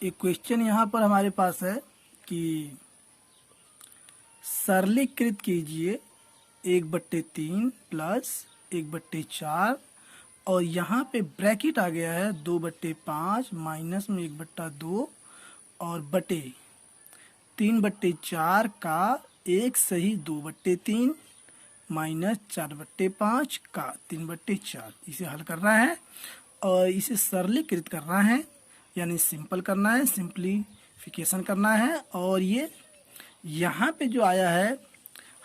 एक क्वेश्चन यहाँ पर हमारे पास है कि सरलीकृत कीजिए 1/3 प्लस 1/4 और यहाँ पे ब्रैकेट आ गया है 2/5 माइनस में 1/2 और बटे 3/4 का एक सही 2/3 माइनस 4/5 का 3/4। इसे हल करना है और इसे सरलीकृत करना है, यानी सिंपल करना है, सिंप्लीफिकेशन करना है। और ये यहाँ पे जो आया है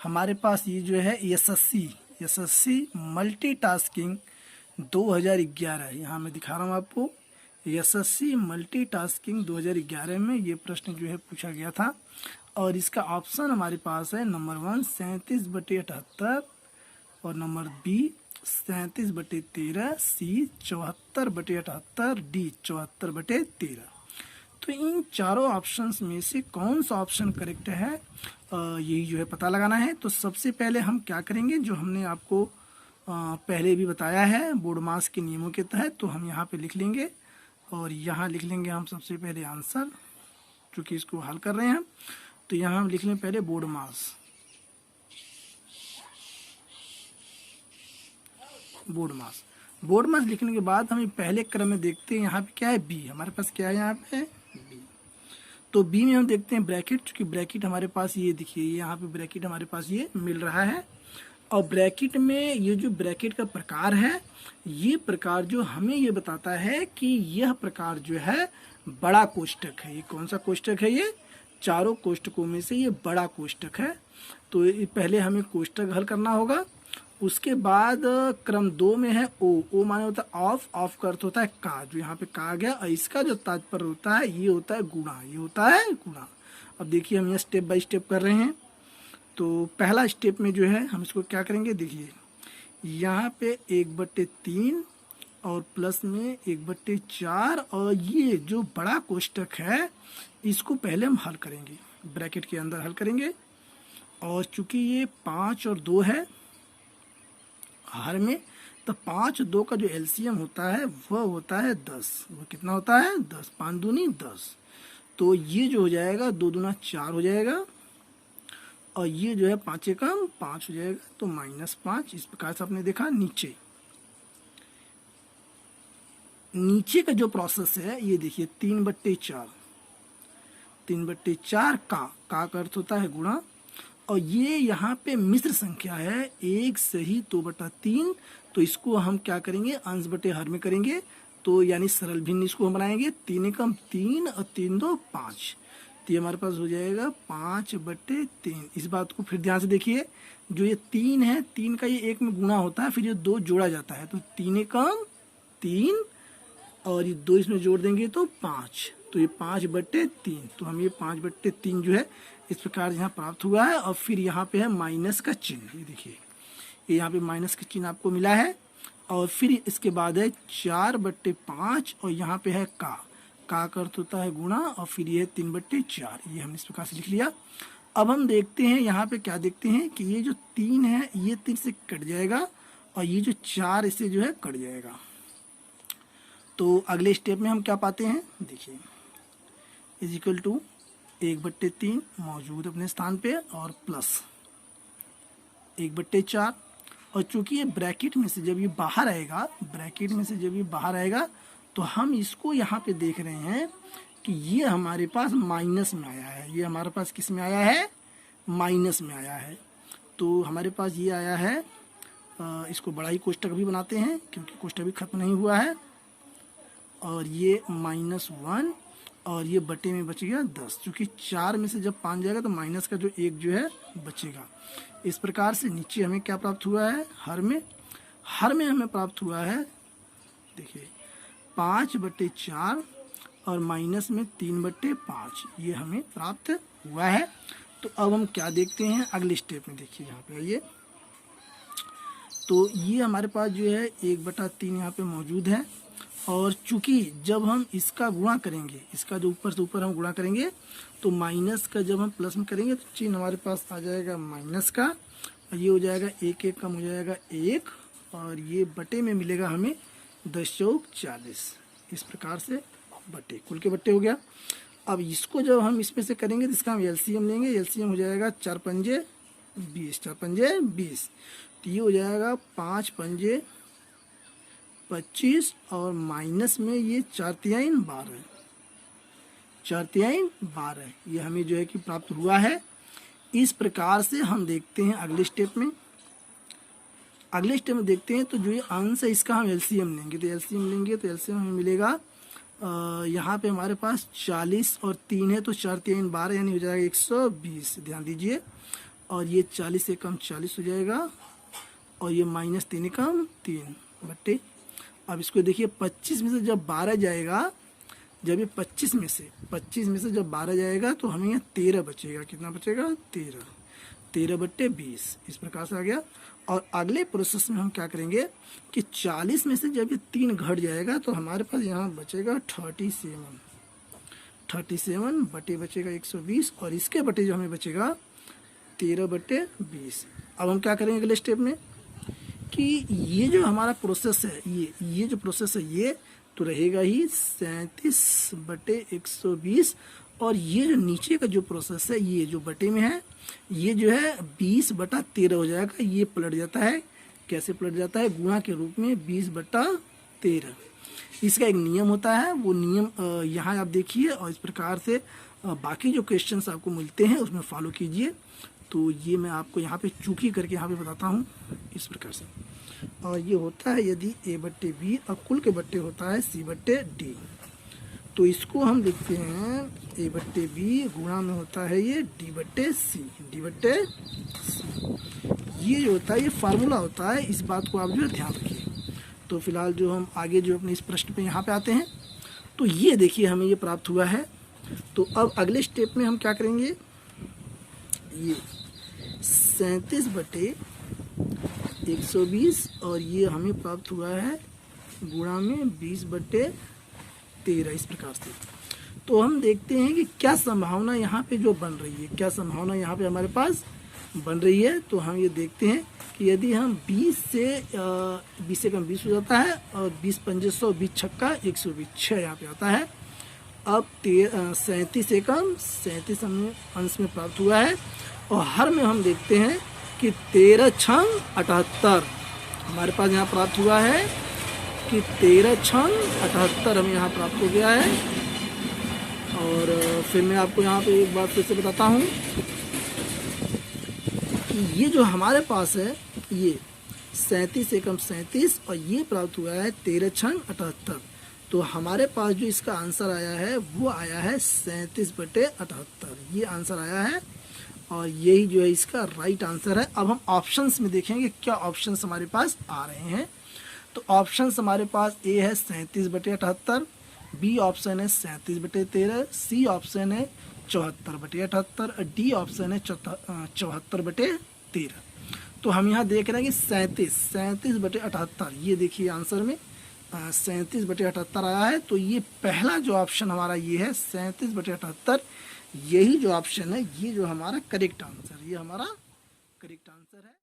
हमारे पास, ये जो है एसएससी मल्टीटास्किंग 2011, यहाँ मैं दिखा रहा हूँ आपको। एसएससी मल्टीटास्किंग 2011 में ये प्रश्न जो है पूछा गया था और इसका ऑप्शन हमारे पास है नंबर 1 37/78 और नंबर बी 37/13, सी 74/78, डी 74/13। तो इन चारों ऑप्शंस में से कौन सा ऑप्शन करेक्ट है, यही जो है पता लगाना है। तो सबसे पहले हम क्या करेंगे, जो हमने आपको पहले भी बताया है बोर्ड मास के नियमों के तहत, तो हम यहाँ पे लिख लेंगे और यहाँ लिख लेंगे हम सबसे पहले आंसर, क्योंकि इसको हल कर रहे हैं। तो यहाँ हम लिख लें पहले बोर्ड मास। बोर्ड मास लिखने के बाद हम पहले क्रम में देखते हैं यहाँ पे क्या है, बी। हमारे पास क्या है यहाँ पे, बी। तो बी में हम देखते हैं ब्रैकेट, क्योंकि ब्रैकेट हमारे पास ये देखिए, यहाँ पे ब्रैकेट हमारे पास ये मिल रहा है। और ब्रैकेट में ये जो ब्रैकेट का प्रकार है, ये प्रकार जो हमें ये बताता है कि यह प्रकार जो है बड़ा कोष्टक है। ये कौन सा कोष्टक है, ये चारों कोष्टकों में से ये बड़ा कोष्टक है। तो पहले हमें कोष्टक हल करना होगा। उसके बाद क्रम 2 में है ओ माने होता है ऑफ का अर्थ होता है का, जो यहाँ पे का आ गया। और इसका जो तात्पर्य होता है ये होता है गुणा, ये होता है गुणा। अब देखिए हम ये स्टेप बाय स्टेप कर रहे हैं। तो पहला स्टेप में जो है हम इसको क्या करेंगे, देखिए यहाँ पे 1/3 और प्लस में 1/4 और ये जो बड़ा कोष्टक है इसको पहले हम हल करेंगे, ब्रैकेट के अंदर हल करेंगे। और चूंकि ये 5 और 2 है हर में, तो 5 और 2 का जो एलसीएम होता है वह होता है 10। वो कितना होता है, 10, 5 दूनी 10। तो ये जो हो जाएगा 2 दूना 4 हो जाएगा और ये जो है 5 एकम 5 हो जाएगा, तो -5। इस प्रकार से आपने देखा नीचे का जो प्रोसेस है ये देखिए 3/4 का अर्थ होता है गुणा। और ये यहाँ पे मिश्र संख्या है 1 सही 2/3, तो इसको हम क्या करेंगे, अंश बटे हर में करेंगे। तो यानी सरल भिन्न इसको हम बनाएंगे, 3 एकम 3 और 3 2 5, तो ये हमारे पास हो जाएगा 5/3। इस बात को फिर ध्यान से देखिए, जो ये 3 है, 3 का ये 1 में गुणा होता है, फिर ये 2 जोड़ा जाता है, तो 3 एकम 3 और ये 2 इसमें जोड़ देंगे तो 5, तो ये 5/3। तो हम ये 5/3 जो है इस प्रकार यहाँ प्राप्त हुआ है। और फिर यहाँ पे है माइनस का चिन्ह, ये देखिए ये यहाँ पे माइनस का चिन्ह आपको मिला है। और फिर इसके बाद है 4/5 और यहाँ पे है का अर्थ होता है गुणा, और फिर ये 3/4, ये हमने इस प्रकार से लिख लिया। अब हम देखते हैं यहाँ पे क्या देखते हैं कि ये जो 3 है ये 3 से कट जाएगा और ये जो 4 इससे जो है कट जाएगा। तो अगले स्टेप में हम क्या पाते हैं, देखिए = 1/3 मौजूद अपने स्थान पे और प्लस 1/4। और चूंकि ये ब्रैकेट में से जब ये बाहर आएगा, तो हम इसको यहाँ पे देख रहे हैं कि ये हमारे पास माइनस में आया है। ये हमारे पास किस में आया है, माइनस में आया है। तो हमारे पास ये आया है, इसको बड़ा ही कोष्टक भी बनाते हैं क्योंकि कोष्टक भी खत्म नहीं हुआ है। और ये -1 और ये बटे में बच गया 10, क्योंकि 4 में से जब 5 जाएगा तो माइनस का जो 1 जो है बचेगा। इस प्रकार से नीचे हमें क्या प्राप्त हुआ है, हर में हमें प्राप्त हुआ है, देखिए 5/4 और माइनस में 3/5, ये हमें प्राप्त हुआ है। तो अब हम क्या देखते हैं अगले स्टेप में, देखिए यहाँ पे आइए। तो ये हमारे पास जो है 1/3 यहाँ पे मौजूद है। और चूंकि जब हम इसका गुणा करेंगे, इसका जो ऊपर से ऊपर हम गुणा करेंगे, तो माइनस का जब हम प्लस में करेंगे तो चिन्ह हमारे पास आ जाएगा माइनस का, और ये हो जाएगा 1 1 कम हो जाएगा 1, और ये बटे में मिलेगा हमें 10 चौक 40। इस प्रकार से बटे कुल के बट्टे हो गया। अब इसको जब हम इसमें से करेंगे तो इसका हम एलसीएम लेंगे, एलसीएम हो जाएगा 4 पंजे 20, 4 पंजे 20, तो ये हो जाएगा 5 पंजे 25 और माइनस में ये 4 तिहाई 12, 4 तिहाई 12, ये हमें जो है कि प्राप्त हुआ है। इस प्रकार से हम देखते हैं अगले स्टेप में। अगले स्टेप में देखते हैं तो जो ये अंश है इसका हम एलसीएम लेंगे, तो एलसीएम लेंगे तो एलसीएम हमें मिलेगा यहाँ पे हमारे पास 40 और 3 है, तो 4 तिहाई 12 यानी हो जाएगा 120, ध्यान दीजिए। और ये 40 से कम 40 हो जाएगा और ये माइनस 3 कम 3 बट्टे। अब इसको देखिए 25 में से जब 12 जाएगा, जब ये 25 में से जब 12 जाएगा तो हमें यहाँ 13 बचेगा। कितना बचेगा? 13, 13 बट्टे 20, इस प्रकार से आ गया। और अगले प्रोसेस में हम क्या करेंगे कि 40 में से जब ये 3 घट जाएगा तो हमारे पास यहाँ बचेगा 37 बटे बचेगा 120 और इसके बटे जो हमें बचेगा 13 बटे 20। अब हम क्या करेंगे अगले स्टेप में कि ये जो हमारा प्रोसेस है, ये जो प्रोसेस है ये तो रहेगा ही 37 बटे 120 और ये जो नीचे का जो प्रोसेस है ये जो बटे में है ये जो है 20 बटा 13 हो जाएगा। ये पलट जाता है, कैसे पलट जाता है? गुणा के रूप में 20 बटा 13। इसका एक नियम होता है, वो नियम यहाँ आप देखिए और इस प्रकार से बाकी जो क्वेश्चंस आपको मिलते हैं उसमें फॉलो कीजिए। तो ये मैं आपको यहाँ पे चूकी करके यहाँ पे बताता हूँ इस प्रकार से। और ये होता है यदि a बट्टे बी और कुल के बट्टे होता है c बट्टे डी, तो इसको हम लिखते हैं a बट्टे बी गुणा में होता है ये d बट्टे सी, d बट्टे सी। ये जो होता है ये फार्मूला होता है, इस बात को आप जो है ध्यान रखिए। तो फिलहाल जो हम आगे जो अपने इस प्रश्न पे यहाँ पे आते हैं तो ये देखिए हमें ये प्राप्त हुआ है। तो अब अगले स्टेप में हम क्या करेंगे, ये 37 बटे 120 और ये हमें प्राप्त हुआ है गुणा में 20 बटे 13, इस प्रकार से। तो हम देखते हैं कि क्या संभावना यहाँ पे जो बन रही है, क्या संभावना यहाँ पे हमारे पास बन रही है। तो हम ये देखते हैं कि यदि हम 20 से कम 20 हो जाता है और 20 पंजे 100, 20 छक्का 120, 6 यहाँ पे आता है। अब 37 से कम 37 हमें अंश में प्राप्त हुआ है और हर में हम देखते हैं कि 13 छंग 78 हमारे पास यहाँ प्राप्त हुआ है कि 13 छंग 78 हमें यहाँ प्राप्त हो गया है। और फिर मैं आपको यहाँ पे एक बात फिर से बताता हूँ कि ये जो हमारे पास है ये 37 से कम 37 और ये प्राप्त हुआ है 13 छंग 78। तो हमारे पास जो इसका आंसर आया है वो आया है 37 बटे 78, ये आंसर आया है और यही जो है इसका राइट आंसर है। अब हम ऑप्शंस में देखेंगे क्या ऑप्शंस हमारे पास आ रहे हैं। तो ऑप्शंस हमारे पास ए है 37 बटे 78, बी ऑप्शन है 37 बटे 13, सी ऑप्शन है 74 बटे 78, डी ऑप्शन है 74 बटे 13। तो हम यहाँ देख रहे हैं कि 37 बटे 78, ये देखिए आंसर में 37 बटे 78 आया है। तो ये पहला जो ऑप्शन हमारा ये है 37 बटे 78, यही जो ऑप्शन है ये जो हमारा करेक्ट आंसर, ये हमारा करेक्ट आंसर है।